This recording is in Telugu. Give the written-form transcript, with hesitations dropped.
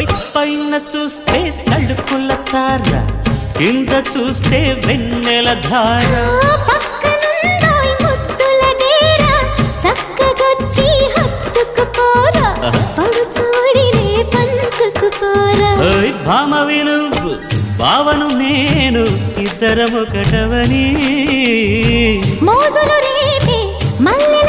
పైన చూస్తే తడుకుల తార, కింద చూస్తే వెన్నెల ధార. పక్కనుందోయ్ ముద్దుల డేరా, చక్కగొచ్చి హత్తుకుపోరా, పడుచూడినే పంచుకుపోరా. భామ విలువు భావను నేను, ఇద్దరమొకటవని మోజులు రేపే మల్లె